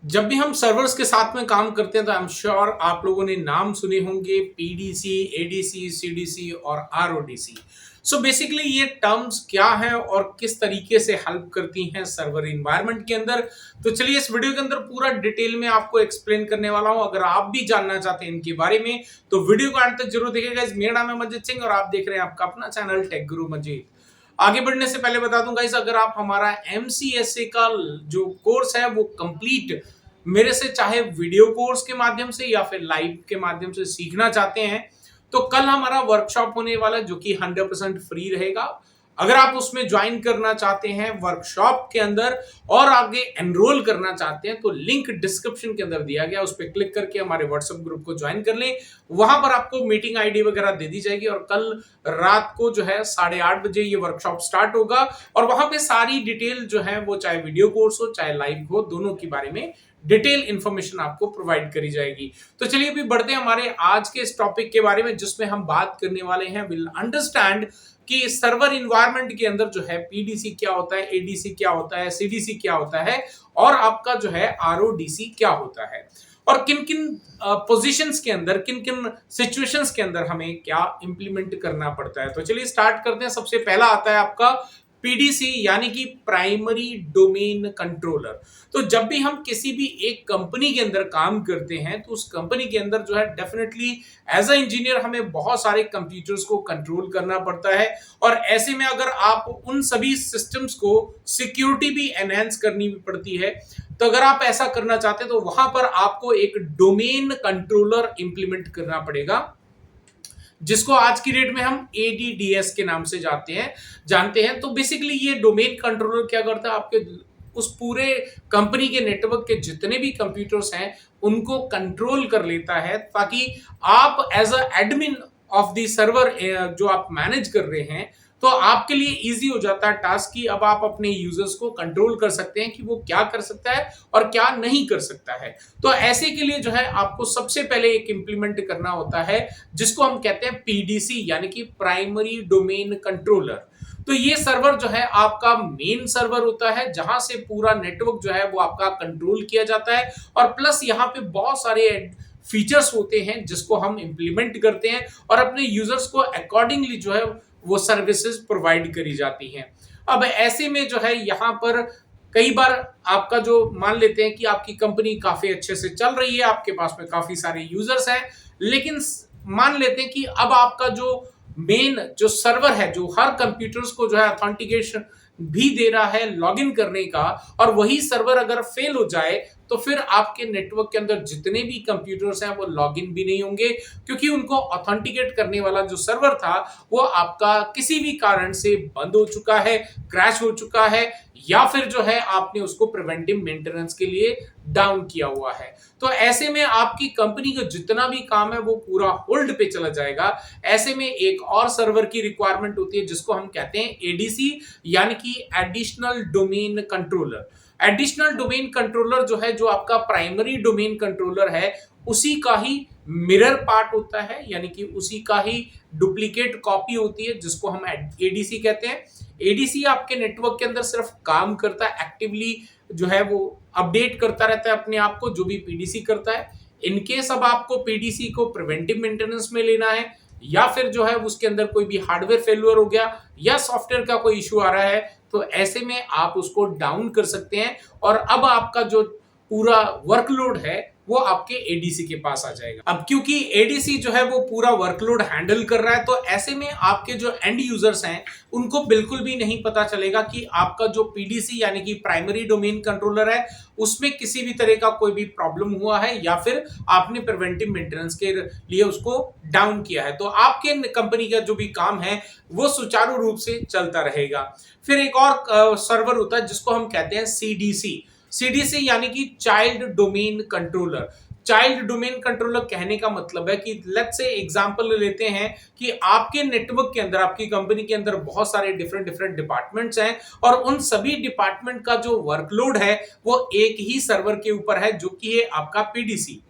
जब भी हम सर्वर्स के साथ में काम करते हैं तो आई एम श्योर आप लोगों ने नाम सुने होंगे पीडीसी, एडीसी, सीडीसी और आरओडीसी। सो बेसिकली ये टर्म्स क्या हैं और किस तरीके से हेल्प करती हैं सर्वर इन्वायरमेंट के अंदर। तो चलिए इस वीडियो के अंदर पूरा डिटेल में आपको एक्सप्लेन करने वाला हूं। अगर आप भी जानना चाहते हैं इनके बारे में तो वीडियो को अंत तक जरूर देखिएगा। मेरा नाम है मंजीत सिंह और आप देख रहे हैं आपका अपना चैनल टेक गुरु मंजीत। आगे बढ़ने से पहले बता दूं गाइस, अगर आप हमारा एमसीएसए का जो कोर्स है वो कंप्लीट मेरे से चाहे वीडियो कोर्स के माध्यम से या फिर लाइव के माध्यम से सीखना चाहते हैं तो कल हमारा वर्कशॉप होने वाला है जो कि 100% फ्री रहेगा। अगर आप उसमें ज्वाइन करना चाहते हैं वर्कशॉप के अंदर और आगे एनरोल करना चाहते हैं तो लिंक डिस्क्रिप्शन के अंदर दिया गया, उस पर क्लिक करके हमारे व्हाट्सएप ग्रुप को ज्वाइन कर लें। वहां पर आपको मीटिंग आईडी वगैरह दे दी जाएगी और कल रात को जो है 8:30 बजे ये वर्कशॉप स्टार्ट होगा और वहां पे सारी डिटेल जो है वो चाहे वीडियो कोर्स हो चाहे लाइव हो, दोनों के बारे में डिटेल इंफॉर्मेशन आपको प्रोवाइड करी जाएगी। तो चलिए अभी बढ़ते हैं हमारे आज के इस टॉपिक के बारे में जिसमें हम बात करने वाले हैं विल अंडरस्टैंड कि सर्वर इन्वायरमेंट के अंदर जो है पीडीसी क्या होता है, एडीसी क्या होता है, सीडीसी क्या होता है और आपका जो है आरओडीसी क्या होता है और किन किन पोजीशंस के अंदर, किन किन सिचुएशंस के अंदर हमें क्या इंप्लीमेंट करना पड़ता है। तो चलिए स्टार्ट करते हैं। सबसे पहला आता है आपका पीडीसी यानी कि प्राइमरी डोमेन कंट्रोलर। तो जब भी हम किसी भी एक कंपनी के अंदर काम करते हैं तो उस कंपनी के अंदर जो है डेफिनेटली एज अ इंजीनियर हमें बहुत सारे कंप्यूटर्स को कंट्रोल करना पड़ता है और ऐसे में अगर आप उन सभी सिस्टम्स को सिक्योरिटी भी एनहेंस करनी पड़ती है तो अगर आप ऐसा करना चाहते हैं तो वहां पर आपको एक डोमेन कंट्रोलर इंप्लीमेंट करना पड़ेगा जिसको आज की डेट में हम एडीडीएस के नाम से जानते हैं। तो बेसिकली ये डोमेन कंट्रोलर क्या करता है, आपके उस पूरे कंपनी के नेटवर्क के जितने भी कंप्यूटर्स हैं उनको कंट्रोल कर लेता है ताकि आप as a admin of the server जो आप मैनेज कर रहे हैं तो आपके लिए इजी हो जाता है टास्क कि अब आप अपने यूजर्स को कंट्रोल कर सकते हैं कि वो क्या कर सकता है और क्या नहीं कर सकता है। तो ऐसे के लिए जो है आपको सबसे पहले एक इंप्लीमेंट करना होता है जिसको हम कहते हैं पीडीसी यानी कि प्राइमरी डोमेन कंट्रोलर। तो ये सर्वर जो है आपका मेन सर्वर होता है जहां से पूरा नेटवर्क जो है वो आपका कंट्रोल किया जाता है और प्लस यहाँ पे बहुत सारे फीचर्स होते हैं जिसको हम इंप्लीमेंट करते हैं और अपने यूजर्स को अकॉर्डिंगली जो है वो सर्विसेज प्रोवाइड करी जाती हैं। अब ऐसे में जो है यहाँ पर कई बार आपका जो मान लेते हैं कि आपकी कंपनी काफी अच्छे से चल रही है, आपके पास में काफी सारे यूजर्स हैं, लेकिन मान लेते हैं कि अब आपका जो मेन जो सर्वर है जो हर कंप्यूटर्स को जो है ऑथेंटिकेशन भी दे रहा है लॉगिन करने का और वही सर्वर अगर फेल हो जाए तो फिर आपके नेटवर्क के अंदर जितने भी कंप्यूटर्स हैं वो लॉगिन भी नहीं होंगे क्योंकि उनको ऑथेंटिकेट करने वाला जो सर्वर था वो आपका किसी भी कारण से बंद हो चुका है, क्रैश हो चुका है या फिर जो है आपने उसको प्रिवेंटिव मेंटेनेंस के लिए डाउन किया हुआ है। तो ऐसे में आपकी कंपनी का जितना भी काम है वो पूरा होल्ड पे चला जाएगा। ऐसे में एक और सर्वर की रिक्वायरमेंट होती है जिसको हम कहते हैं एडीसी यानी कि additional domain controller. Additional domain controller जो है जो आपका प्राइमरी डोमेन कंट्रोलर है उसी का ही मिरर पार्ट होता है यानी कि उसी का ही डुप्लीकेट कॉपी होती है जिसको हम एडीसी कहते हैं। एडीसी आपके नेटवर्क के अंदर सिर्फ काम करता है, एक्टिवली जो है वो अपडेट करता रहता है अपने आप को जो भी पीडीसी करता है। इनकेस अब आपको पीडीसी को प्रिवेंटिव मेंटेनेंस में लेना है या फिर जो है उसके अंदर कोई भी हार्डवेयर फेलियर हो गया या सॉफ्टवेयर का कोई इश्यू आ रहा है तो ऐसे में आप उसको डाउन कर सकते हैं और अब आपका जो पूरा वर्कलोड है वो आपके एडीसी के पास आ जाएगा। अब क्योंकि एडीसी जो है वो पूरा वर्कलोड हैंडल कर रहा है तो ऐसे में आपके जो एंड यूजर्स हैं उनको बिल्कुल भी नहीं पता चलेगा कि आपका जो पीडीसी यानी कि प्राइमरी डोमेन कंट्रोलर है उसमें किसी भी तरह का कोई भी प्रॉब्लम हुआ है या फिर आपने प्रिवेंटिव मेंटेनेंस के लिए उसको डाउन किया है। तो आपके कंपनी का जो भी काम है वो सुचारू रूप से चलता रहेगा। फिर एक और सर्वर होता है जिसको हम कहते हैं सीडीसी। सीडीसी यानी कि child domain controller. Child domain controller कहने का मतलब है कि लेट्स से एग्जांपल लेते हैं कि आपके नेटवर्क के अंदर, आपकी कंपनी के अंदर बहुत सारे डिफरेंट डिपार्टमेंट्स हैं और उन सभी डिपार्टमेंट का जो वर्कलोड है वो एक ही सर्वर के ऊपर है जो कि है आपका पीडीसी।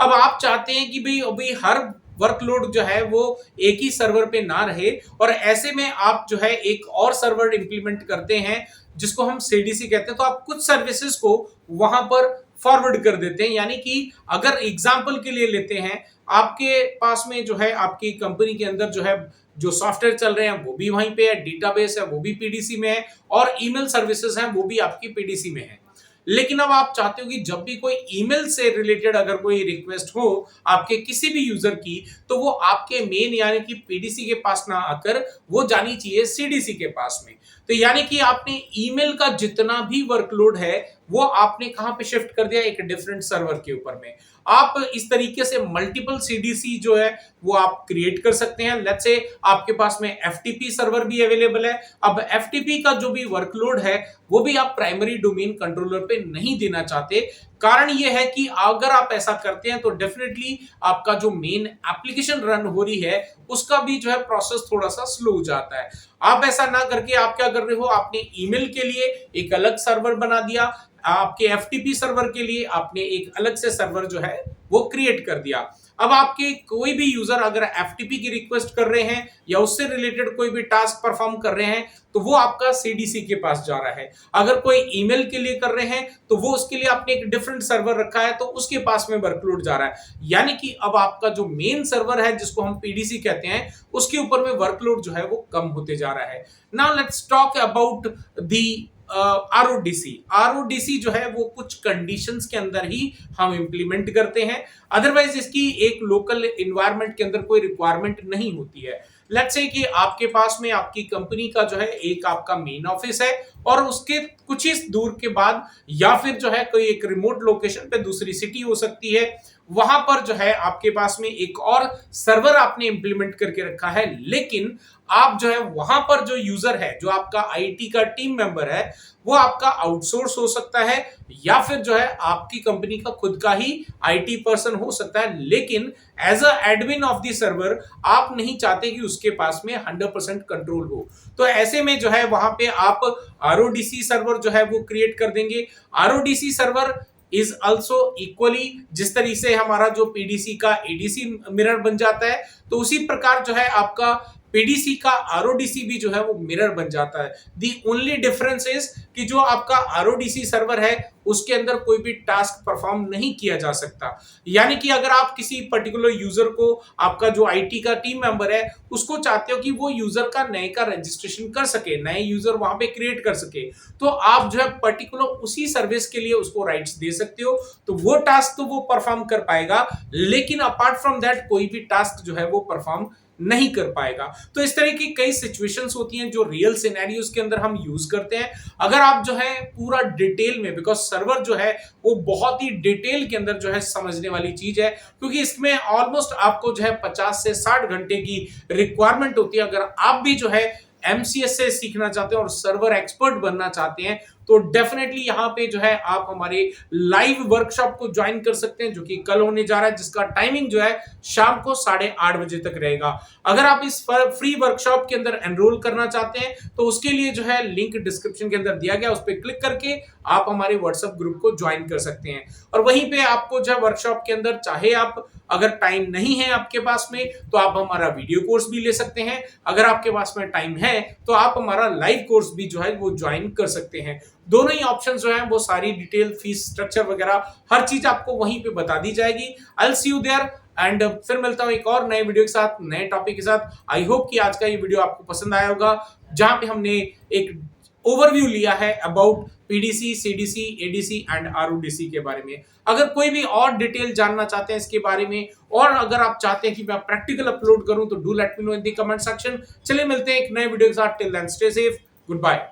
अब आप चाहते हैं कि भाई अभी हर वर्कलोड जो है वो एक ही सर्वर पे ना रहे और ऐसे में आप जो है एक और सर्वर इंप्लीमेंट करते हैं जिसको हम सीडीसी कहते हैं। तो आप कुछ सर्विसेज को वहां पर फॉरवर्ड कर देते हैं। यानी कि अगर एग्जाम्पल के लिए लेते हैं, आपके पास में जो है आपकी कंपनी के अंदर जो है जो सॉफ्टवेयर चल रहे हैं वो भी वहीं पे है, डेटाबेस है वो भी पीडीसी में है, और ईमेल सर्विसेज हैं वो भी आपकी पीडीसी में है। लेकिन अब आप चाहते हो कि जब भी कोई ईमेल से रिलेटेड अगर कोई रिक्वेस्ट हो आपके किसी भी यूजर की, तो वो आपके मेन यानी कि पीडीसी के पास ना आकर वो जानी चाहिए सीडीसी के पास में। तो यानी कि आपने ईमेल का जितना भी वर्कलोड है वो आपने कहां पे शिफ्ट कर दिया, एक डिफरेंट सर्वर के ऊपर में। आप इस तरीके से मल्टीपल सीडीसी जो है वो आप क्रिएट कर सकते हैं। लेट्स से आपके पास में एफटीपी सर्वर भी अवेलेबल है। अब एफटीपी का जो भी वर्कलोड है वो भी आप प्राइमरी डोमेन कंट्रोलर पे नहीं देना चाहते। कारण यह है कि अगर आप ऐसा करते हैं तो डेफिनेटली आपका जो मेन एप्लीकेशन रन हो रही है उसका भी जो है प्रोसेस थोड़ा सा स्लो हो जाता है। आप ऐसा ना करके आप क्या कर रहे हो, आपने ईमेल के लिए एक अलग सर्वर बना दिया, आपके एफटीपी सर्वर के लिए आपने एक अलग से सर्वर जो है वो क्रिएट कर दिया। अब आपके कोई भी यूजर अगर एफटीपी की रिक्वेस्ट कर रहे हैं या उससे रिलेटेड कोई भी टास्क परफॉर्म कर रहे हैं तो वो आपका सीडीसी के पास जा रहा है। अगर कोई ईमेल के लिए कर रहे हैं तो वो उसके लिए आपने एक डिफरेंट सर्वर रखा है तो उसके पास में वर्कलोड जा रहा है। यानी कि अब आपका जो मेन सर्वर है जिसको हम पीडीसी कहते हैं उसके ऊपर में वर्कलोड जो है वो कम होते जा रहा है। Now let's talk about the RODC जो है वो कुछ कंडीशंस के अंदर ही हम इंप्लीमेंट करते हैं, अदरवाइज इसकी एक लोकल एनवायरनमेंट के अंदर कोई रिक्वायरमेंट नहीं होती है। लेट्स से कि आपके पास में आपकी कंपनी का जो है एक आपका मेन ऑफिस है और उसके कुछ ही दूर के बाद या फिर जो है कोई एक रिमोट लोकेशन पे दूसरी सिटी हो सकती है, वहां पर जो है आपके पास में एक और सर्वर आपने इंप्लीमेंट करके रखा है। लेकिन आप जो है वहां पर जो यूजर है, जो आपका आईटी का टीम मेंबर है, वो आपका आउटसोर्स हो सकता है या फिर जो है आपकी कंपनी का खुद का ही आईटी पर्सन हो सकता है। लेकिन as a admin of the server आप नहीं चाहते कि उसके पास में 100% कंट्रोल हो। तो ऐसे में जो है वहां पे आप आरओडीसी सर्वर जो है वो क्रिएट कर देंगे। आरओडीसी सर्वर इज ऑल्सो इक्वली, जिस तरीके से हमारा जो पीडीसी का एडीसी मिरर बन जाता है तो उसी प्रकार जो है आपका पीडीसी का आरओडीसी भी जो है वो मिरर बन जाता है। दी ओनली डिफरेंस इज कि जो आपका आरओडीसी सर्वर है उसके अंदर कोई भी टास्क परफॉर्म नहीं किया जा सकता। यानी कि अगर आप किसी पर्टिकुलर यूजर को, आपका जो आईटी का टीम मेंबर है उसको चाहते हो कि वो यूजर का नए का रजिस्ट्रेशन कर सके, नए यूजर वहां पे क्रिएट कर सके, तो आप जो है पर्टिकुलर उसी सर्विस के लिए उसको राइट्स दे सकते हो। तो वो टास्क तो वो परफॉर्म कर पाएगा, लेकिन अपार्ट फ्रॉम दैट कोई भी टास्क जो है वो परफॉर्म नहीं कर पाएगा। तो इस तरह की कई सिचुएशंस होती हैं जो रियल सिनेरियोज के अंदर हम यूज करते हैं। अगर आप जो है पूरा डिटेल में, बिकॉज सर्वर जो है वो बहुत ही डिटेल के अंदर जो है समझने वाली चीज है, क्योंकि इसमें ऑलमोस्ट आपको जो है 50 से 60 घंटे की रिक्वायरमेंट होती है। अगर आप भी जो है एमसीएस से सीखना चाहते हैं और सर्वर एक्सपर्ट बनना चाहते हैं तो डेफिनेटली यहाँ पे जो है आप हमारे लाइव वर्कशॉप को ज्वाइन कर सकते हैं, जो कि कल होने जा रहा है, जिसका टाइमिंग जो है शाम को 8:30 बजे तक रहेगा। अगर आप इस फ्री वर्कशॉप के अंदर एनरोल करना चाहते हैं तो उसके लिए जो है लिंक डिस्क्रिप्शन के अंदर दिया गया, उस पर क्लिक करके आप हमारे व्हाट्सएप ग्रुप को ज्वाइन कर सकते हैं। और वहीं पे आपको जो है वर्कशॉप के अंदर, चाहे आप अगर टाइम नहीं है आपके पास में तो आप हमारा वीडियो कोर्स भी ले सकते हैं, अगर आपके पास में टाइम है तो आप हमारा लाइव कोर्स भी जो है वो ज्वाइन कर सकते हैं। दोनों ही ऑप्शन जो है वो सारी डिटेल, फीस स्ट्रक्चर वगैरह हर चीज आपको वहीं पे बता दी जाएगी। I will see you there and फिर मिलता हूं एक और नए वीडियो के साथ, नए टॉपिक के साथ। आई होप कि आज का ये वीडियो आपको पसंद आया होगा, जहां पे हमने एक ओवरव्यू लिया है about PDC, CDC, ADC and RODC के बारे में। अगर कोई भी और डिटेल जानना चाहते हैं इसके बारे में, और अगर आप चाहते हैं कि मैं प्रैक्टिकल अपलोड करूं तो do let me know in the comment section. चलिए मिलते हैं एक नए वीडियो के साथ। Till then stay safe, good bye.